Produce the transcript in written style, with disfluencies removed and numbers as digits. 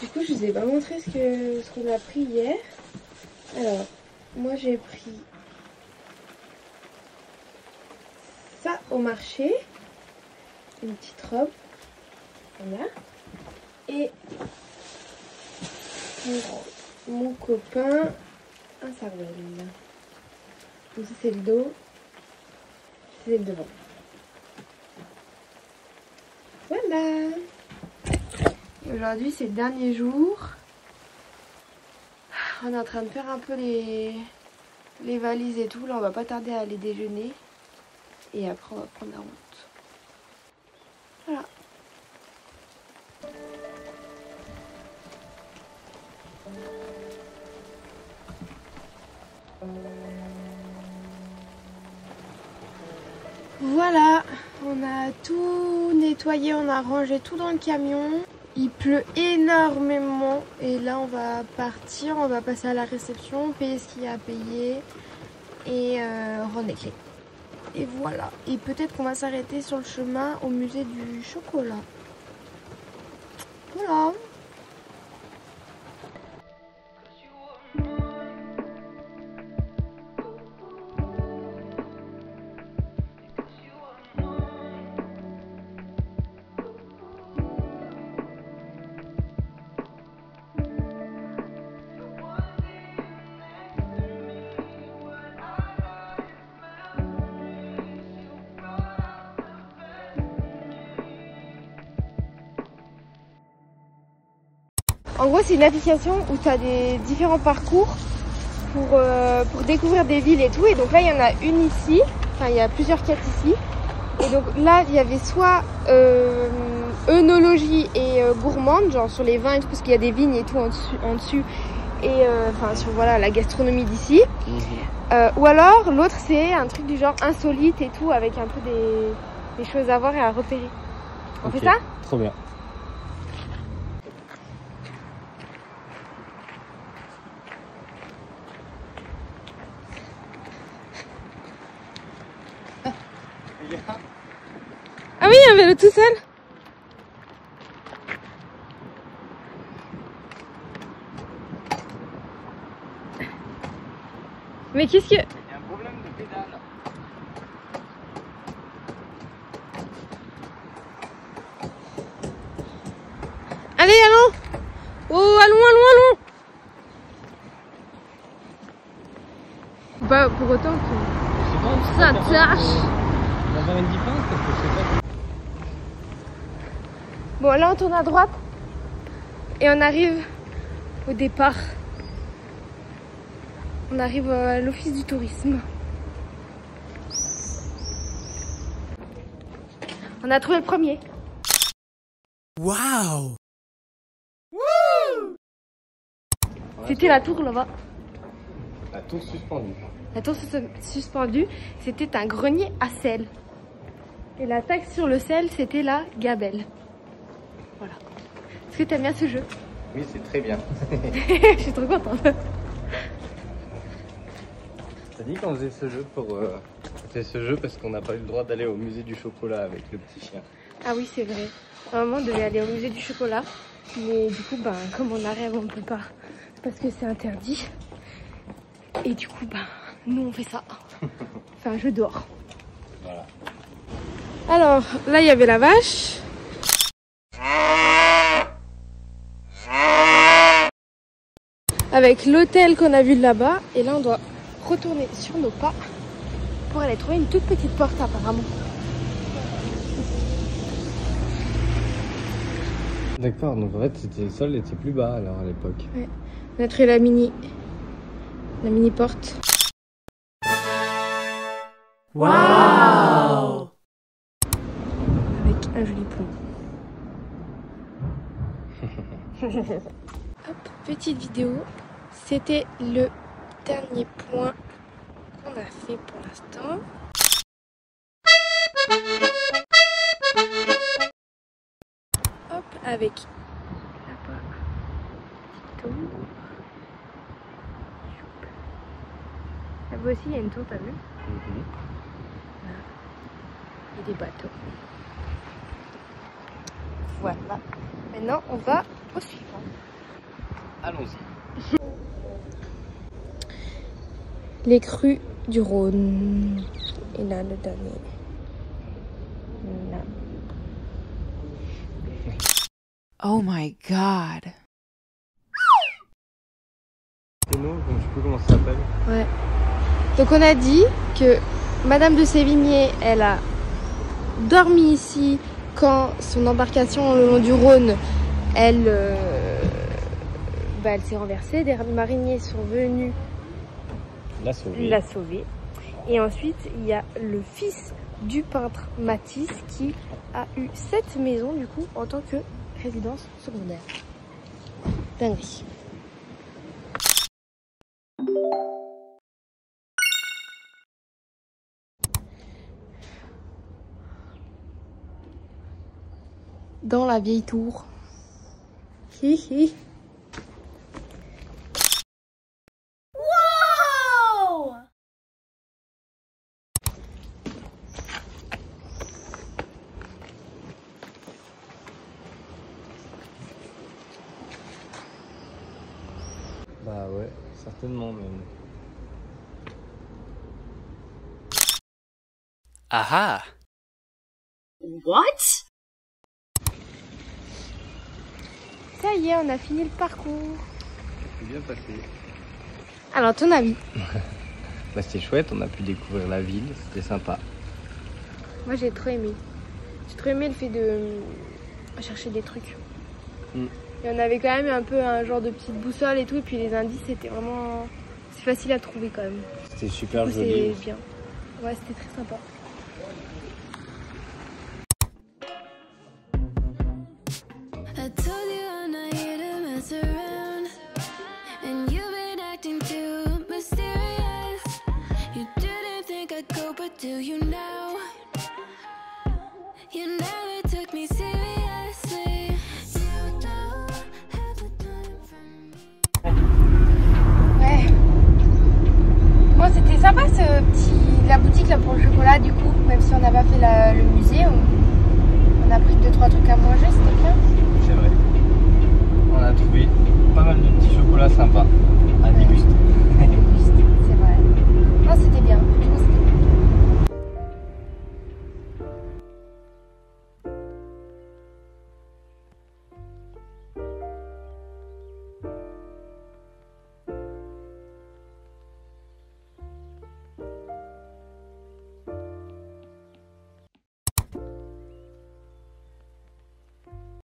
Du coup, je vous ai pas montré ce qu'on a pris hier. Alors, moi j'ai pris ça au marché, une petite robe, voilà. Et pour mon copain, un cervelle. Donc ça c'est le dos, c'est le devant. Voilà. Aujourd'hui c'est le dernier jour. On est en train de faire un peu les valises et tout. Là on va pas tarder à aller déjeuner. Et après on va prendre la route. Voilà. Voilà, on a tout nettoyé, on a rangé tout dans le camion. Il pleut énormément et là on va partir, on va passer à la réception, payer ce qu'il y a à payer et rendre les clés. Et voilà, et peut-être qu'on va s'arrêter sur le chemin au musée du chocolat. Voilà. En gros, c'est une application où tu as des différents parcours pour découvrir des villes et tout. Et donc là, il y en a une ici. Enfin, il y a plusieurs quêtes ici. Et donc là, il y avait soit œnologie et gourmande, genre sur les vins et tout, parce qu'il y a des vignes et tout en dessus. Et enfin, sur voilà, la gastronomie d'ici. Ou alors, l'autre, c'est un truc du genre insolite et tout, avec un peu des choses à voir et à repérer. On fait ça? Trop bien. Ah oui, un vélo tout seul. Mais qu'est-ce que... Il y a un problème de pédale. Allez, allons. Oh, allons. Pas pour autant que ça tâche. On va avoir une différence parce que je sais pas. Bon, là on tourne à droite et on arrive au départ. On arrive à l'office du tourisme. On a trouvé le premier. Waouh! C'était la tour là-bas. La tour suspendue. La tour suspendue, c'était un grenier à sel. Et la taxe sur le sel, c'était la gabelle. Voilà. Est-ce que t'aimes bien ce jeu? Oui, c'est très bien. Je suis trop contente. T'as dit qu'on faisait ce jeu parce qu'on n'a pas eu le droit d'aller au musée du chocolat avec le petit chien. Ah oui, c'est vrai. Normalement, on devait aller au musée du chocolat. Mais du coup, ben, comme on arrive, on ne peut pas. Parce que c'est interdit. Et du coup, ben, nous, on fait ça. Enfin, un jeu dehors. Voilà. Alors, là, il y avait la vache. Avec l'hôtel qu'on a vu de là-bas. Et là, on doit retourner sur nos pas pour aller trouver une toute petite porte, apparemment. D'accord, donc en fait, le sol était plus bas alors à l'époque. Ouais. On a trouvé la mini porte. Waouh! Avec un joli pont. Hop, petite vidéo. C'était le dernier point qu'on a fait pour l'instant. Hop, avec là-bas, petite tour. Là-bas aussi, il y a une tour, t'as vu? et des bateaux. Voilà. Maintenant, on va au suivant. Allons-y. Les crues du Rhône. Et là, le dernier. Là. Oh my god. C'est nous, donc je sais plus comment ça s'appelle. Ouais. Donc on a dit que Madame de Sévigné, elle a dormi ici quand son embarcation le long du Rhône, elle s'est renversée. Des mariniers sont venus la sauver. Et ensuite, il y a le fils du peintre Matisse qui a eu cette maison du coup en tant que résidence secondaire. Dinguerie. Dans la vieille tour. Hi hi. Wow! Bah ouais, certainement même. Aha. What? Ça y est, on a fini le parcours. C'est bien passé. Alors, ton avis? Bah c'était chouette, on a pu découvrir la ville, c'était sympa. Moi, j'ai trop aimé. J'ai trop aimé le fait de chercher des trucs. Mm. Et on avait quand même un peu un genre de petite boussole et tout. Et puis les indices, c'était vraiment... C'est facile à trouver quand même. C'était super Du coup, joli. c'est bien. Ouais, c'était très sympa. I told you I'm not here to mess around, and you've been acting too mysterious. You didn't think I'd go, but do you now? You never took me seriously. You don't have the time for me. Ouais. Bon, c'était sympa la boutique là pour le chocolat du coup. Même si on n'a pas fait le musée, on a pris 2-3 trucs à manger, c'était bien. C'est vrai. On a trouvé pas mal de petits chocolats sympas à déguster. C'est vrai. Non, c'était bien.